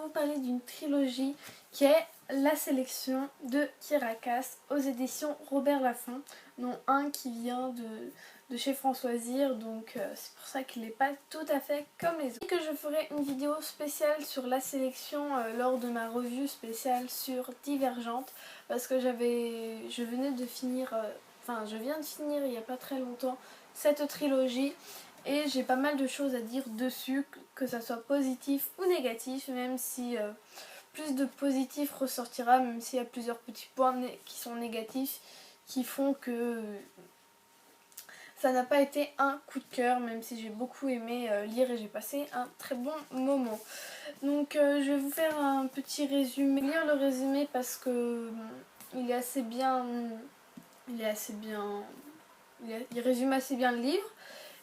vous parler d'une trilogie qui est La Sélection de Kirakas aux éditions Robert Laffont, dont un qui vient de chez Françoisir, donc c'est pour ça qu'il n'est pas tout à fait comme les autres. Et que je ferai une vidéo spéciale sur La Sélection lors de ma revue spéciale sur Divergente, parce que je viens de finir il n'y a pas très longtemps cette trilogie. Et j'ai pas mal de choses à dire dessus, que ça soit positif ou négatif, même si plus de positif ressortira, même s'il y a plusieurs petits points qui sont négatifs, qui font que ça n'a pas été un coup de cœur, même si j'ai beaucoup aimé lire et j'ai passé un très bon moment. Donc je vais vous faire un petit résumé, lire le résumé parce que il résume assez bien le livre.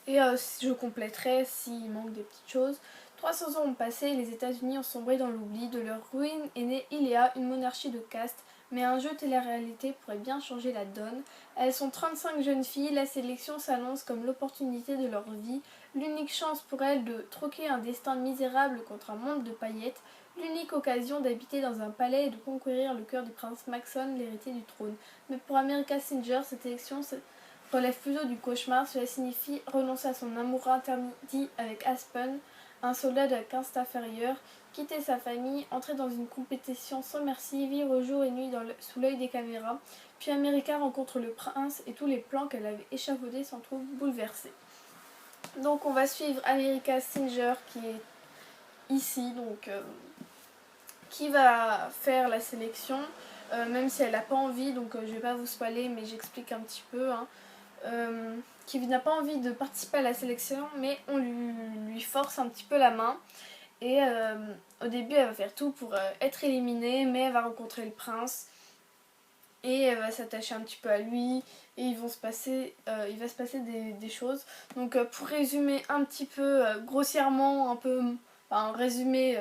Et je compléterai s'il manque des petites choses. 300 ans ont passé et les États-Unis ont sombré dans l'oubli. De leur ruine est née Iléa, une monarchie de caste. Mais un jeu télé-réalité pourrait bien changer la donne. Elles sont 35 jeunes filles. La sélection s'annonce comme l'opportunité de leur vie. L'unique chance pour elles de troquer un destin misérable contre un monde de paillettes. L'unique occasion d'habiter dans un palais et de conquérir le cœur du prince Maxon, l'héritier du trône. Mais pour America Singer, cette élection relève plutôt du cauchemar. Cela signifie renoncer à son amour interdit avec Aspen, un soldat de la caste inférieure, quitter sa famille, entrer dans une compétition sans merci, vivre jour et nuit sous l'œil des caméras. Puis America rencontre le prince et tous les plans qu'elle avait échafaudés s'en trouvent bouleversés. Donc on va suivre America Singer qui est ici, donc qui va faire la sélection, même si elle n'a pas envie, donc je vais pas vous spoiler, mais j'explique un petit peu. Qui n'a pas envie de participer à la sélection, mais on lui force un petit peu la main. Et au début, elle va faire tout pour être éliminée, mais elle va rencontrer le prince. Et elle va s'attacher un petit peu à lui. Et il va se passer des choses. Donc pour résumer un petit peu grossièrement, un résumé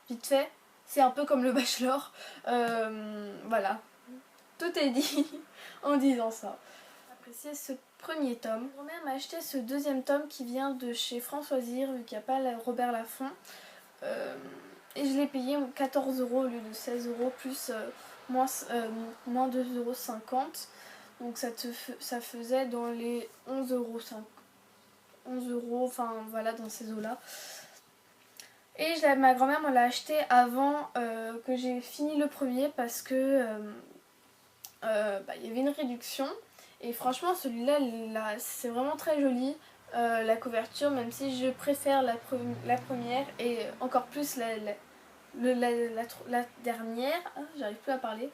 vite fait, c'est un peu comme le Bachelor. Voilà, tout est dit en disant ça. Apprécié ce premier tome. Ma grand-mère m'a acheté ce deuxième tome qui vient de chez Françoisir, vu qu'il n'y a pas Robert Laffont. Et je l'ai payé 14 € au lieu de 16 € plus moins 2,50 €. Donc ça faisait dans les 11 €, 11 €, enfin voilà, dans ces eaux-là. Et ma grand-mère me l'a acheté avant que j'ai fini le premier parce que il y avait une réduction. Et franchement celui-là c'est vraiment très joli, la couverture, même si je préfère la première et encore plus la dernière. Ah, j'arrive plus à parler.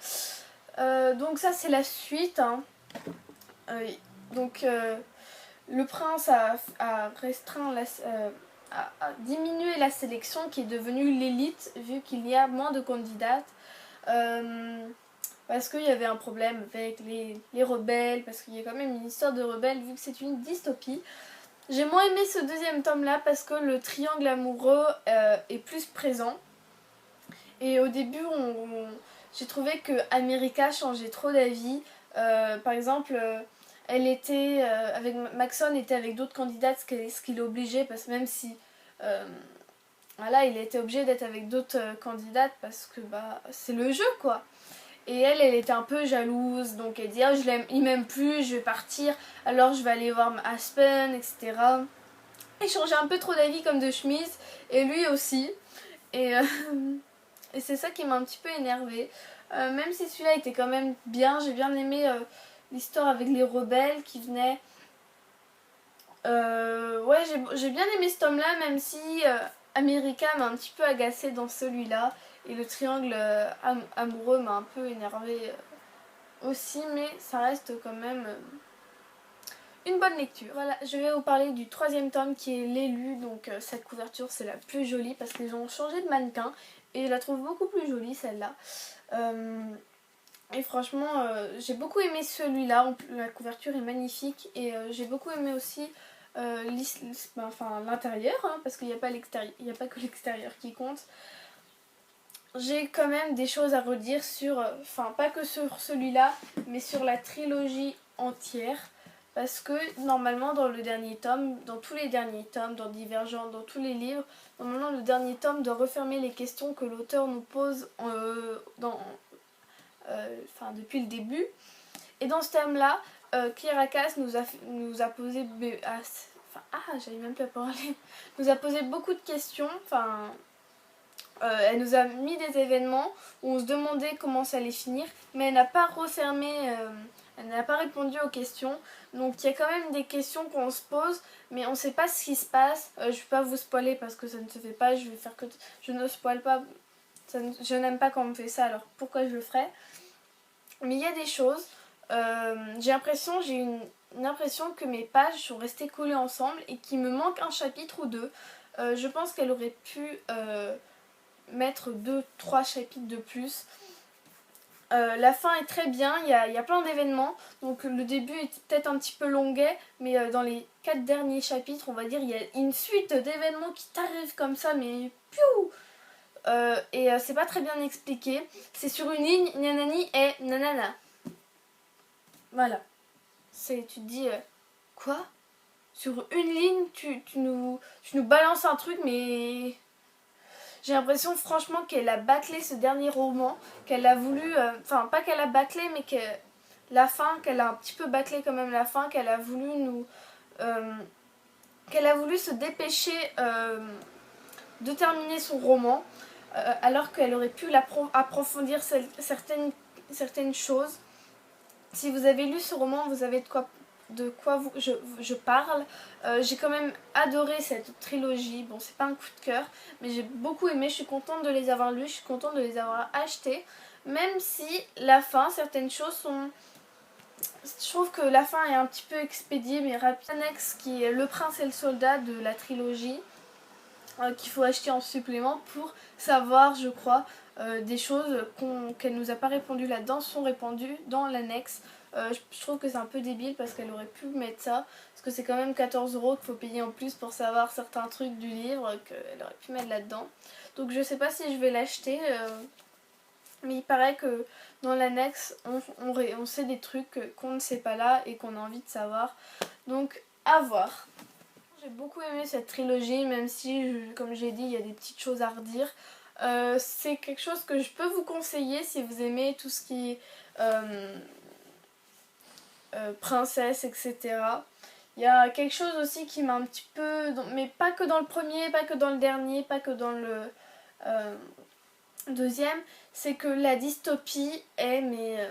Donc ça c'est la suite, hein. Le prince a restreint a diminué la sélection qui est devenue l'élite vu qu'il y a moins de candidates. Parce qu'il y avait un problème avec les rebelles, parce qu'il y a quand même une histoire de rebelles vu que c'est une dystopie. J'ai moins aimé ce deuxième tome là parce que le triangle amoureux est plus présent. Et au début j'ai trouvé que America changeait trop d'avis. Par exemple, elle était avec Maxon était avec d'autres candidates, ce qui l'obligeait, parce que même si voilà, il était obligé d'être avec d'autres candidates parce que c'est le jeu quoi. Et elle était un peu jalouse, donc elle dit ah, il m'aime plus, je vais partir, alors je vais aller voir Aspen, etc. Il changeait un peu trop d'avis comme de chemise, et lui aussi. Et c'est ça qui m'a un petit peu énervée. Même si celui-là était quand même bien, j'ai bien aimé l'histoire avec les rebelles qui venaient. Ouais, j'ai bien aimé ce tome-là, même si America m'a un petit peu agacée dans celui-là. Et le triangle amoureux m'a un peu énervée aussi, mais ça reste quand même une bonne lecture. Voilà, je vais vous parler du troisième tome qui est L'élu. Donc cette couverture c'est la plus jolie parce qu'ils ont changé de mannequin et je la trouve beaucoup plus jolie celle-là. Et franchement j'ai beaucoup aimé celui-là, la couverture est magnifique et j'ai beaucoup aimé aussi l'intérieur, hein, parce qu'il n'y a pas l'extérieur, il n'y a pas que l'extérieur qui compte. J'ai quand même des choses à redire sur, pas que sur celui-là, mais sur la trilogie entière. parce que normalement dans le dernier tome, dans tous les derniers tomes, dans Divergente, dans tous les livres, normalement le dernier tome doit refermer les questions que l'auteur nous pose depuis le début. Et dans ce thème-là, Clara Cass nous a posé... j'avais même pas parlé. Nous a posé beaucoup de questions. Elle nous a mis des événements où on se demandait comment ça allait finir, mais elle n'a pas refermé, elle n'a pas répondu aux questions. Donc il y a quand même des questions qu'on se pose, mais on ne sait pas ce qui se passe. Je ne vais pas vous spoiler parce que ça ne se fait pas. Je ne spoile pas. Je n'aime pas quand on me fait ça, alors pourquoi je le ferais? Mais il y a des choses. J'ai une impression que mes pages sont restées collées ensemble et qu'il me manque un chapitre ou deux. Je pense qu'elle aurait pu mettre 2-3 chapitres de plus. La fin est très bien, il y a plein d'événements, donc le début est peut-être un petit peu longuet, mais dans les 4 derniers chapitres, on va dire, il y a une suite d'événements qui t'arrivent comme ça, mais piou c'est pas très bien expliqué. C'est sur une ligne, nanani et nanana. Voilà. Tu te dis, quoi? Sur une ligne, tu nous balances un truc, mais... J'ai l'impression franchement qu'elle a bâclé ce dernier roman, qu'elle a voulu... pas qu'elle a bâclé, mais que la fin, qu'elle a un petit peu bâclé quand même la fin, qu'elle a voulu qu'elle a voulu se dépêcher de terminer son roman, alors qu'elle aurait pu approfondir certaines choses. Si vous avez lu ce roman, vous savez de quoi je parle. J'ai quand même adoré cette trilogie. Bon, c'est pas un coup de cœur, mais j'ai beaucoup aimé. Je suis contente de les avoir lus, je suis contente de les avoir achetés. Même si la fin, certaines choses sont... Je trouve que la fin est un petit peu expédiée, mais rapide. Annexe qui est Le Prince et le Soldat de la trilogie, qu'il faut acheter en supplément pour savoir, je crois, des choses qu'elle nous a pas répondu là-dedans sont répondues dans l'annexe. Je trouve que c'est un peu débile parce qu'elle aurait pu mettre ça, parce que c'est quand même 14 € qu'il faut payer en plus pour savoir certains trucs du livre qu'elle aurait pu mettre là-dedans. Donc je sais pas si je vais l'acheter, mais il paraît que dans l'annexe on sait des trucs qu'on ne sait pas là et qu'on a envie de savoir. Donc à voir. J'ai beaucoup aimé cette trilogie, même si, comme j'ai dit, il y a des petites choses à redire. C'est quelque chose que je peux vous conseiller si vous aimez tout ce qui est princesse, etc. Il y a quelque chose aussi qui m'a un petit peu... Mais pas que dans le premier, pas que dans le dernier, pas que dans le deuxième. C'est que la dystopie est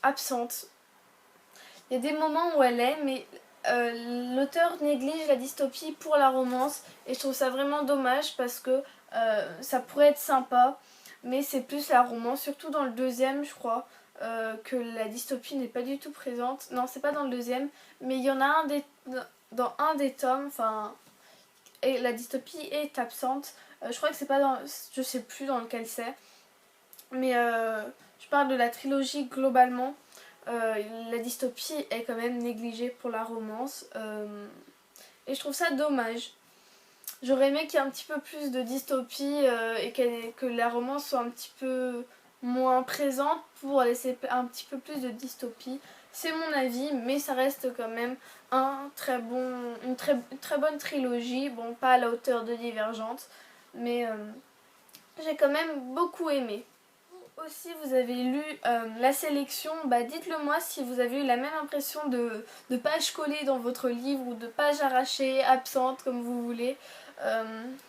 absente. Il y a des moments où elle est, mais... l'auteur néglige la dystopie pour la romance et je trouve ça vraiment dommage parce que ça pourrait être sympa, mais c'est plus la romance, surtout dans le deuxième je crois, que la dystopie n'est pas du tout présente. Non, c'est pas dans le deuxième, mais il y en a dans un des tomes, et la dystopie est absente. Je crois que c'est pas dans... Je sais plus dans lequel c'est, mais je parle de la trilogie globalement. La dystopie est quand même négligée pour la romance et je trouve ça dommage. J'aurais aimé qu'il y ait un petit peu plus de dystopie et que la romance soit un petit peu moins présente pour laisser un petit peu plus de dystopie. C'est mon avis, mais ça reste quand même une très bonne trilogie. Bon, pas à la hauteur de Divergente, mais j'ai quand même beaucoup aimé. Aussi, vous avez lu la sélection, dites-le moi si vous avez eu la même impression de pages collées dans votre livre ou de pages arrachées, absentes, comme vous voulez.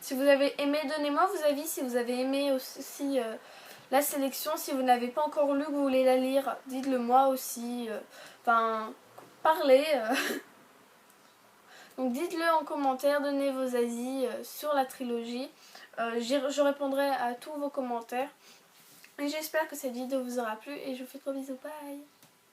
Si vous avez aimé, donnez-moi vos avis. Si vous avez aimé aussi la sélection, si vous n'avez pas encore lu, que vous voulez la lire, dites-le moi aussi. Parlez. Donc dites-le en commentaire, donnez vos avis sur la trilogie. Je répondrai à tous vos commentaires. Et j'espère que cette vidéo vous aura plu et je vous fais de gros bisous, bye!